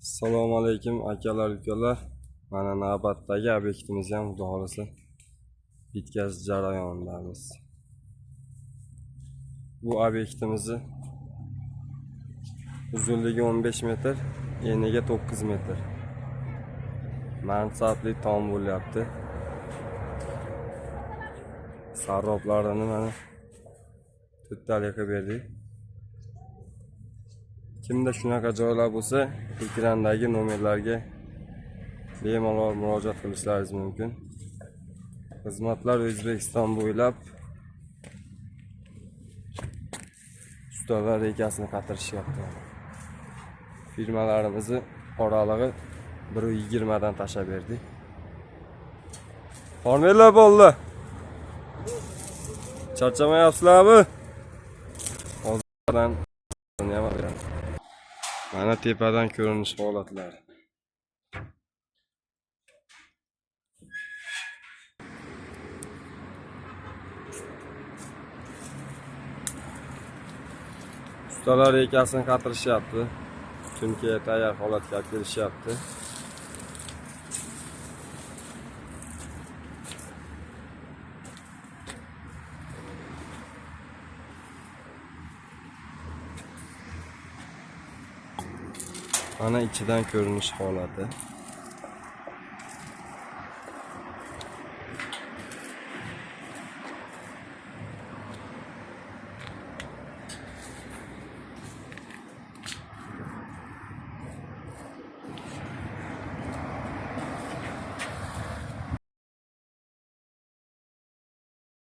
Assalomu alaykum akalar, ukalar. Mana navbatdagi obyektimiz ham xudo xolasa bitkazish jarayonidamiz. Bu obyektimizni uzunligi 15 metr, eniga 9 metr. Mansabli tom bo'lyapti. Sarroblarini mana to'ttali qilib berdik. Kimda shunaqa joylar bo'lsa, ekrandagi nomerlarga bemalol murojaat qilishlaringiz mumkin. Xizmatlar O'zbekiston bo'ylab ustalar rekasini qatirishyapti. Firmalarimizni oralig'i 1.20 dan tashlab berdik. Hormanglar bo'ldi. Charchamayapsizlarmi? Hozirdan mana tepadan ko'rinish holatlari. Ustalar rekasini qatirishyapti. Chunki tayyor holatga kelishyapti. Mana ichidan ko'rinish holati.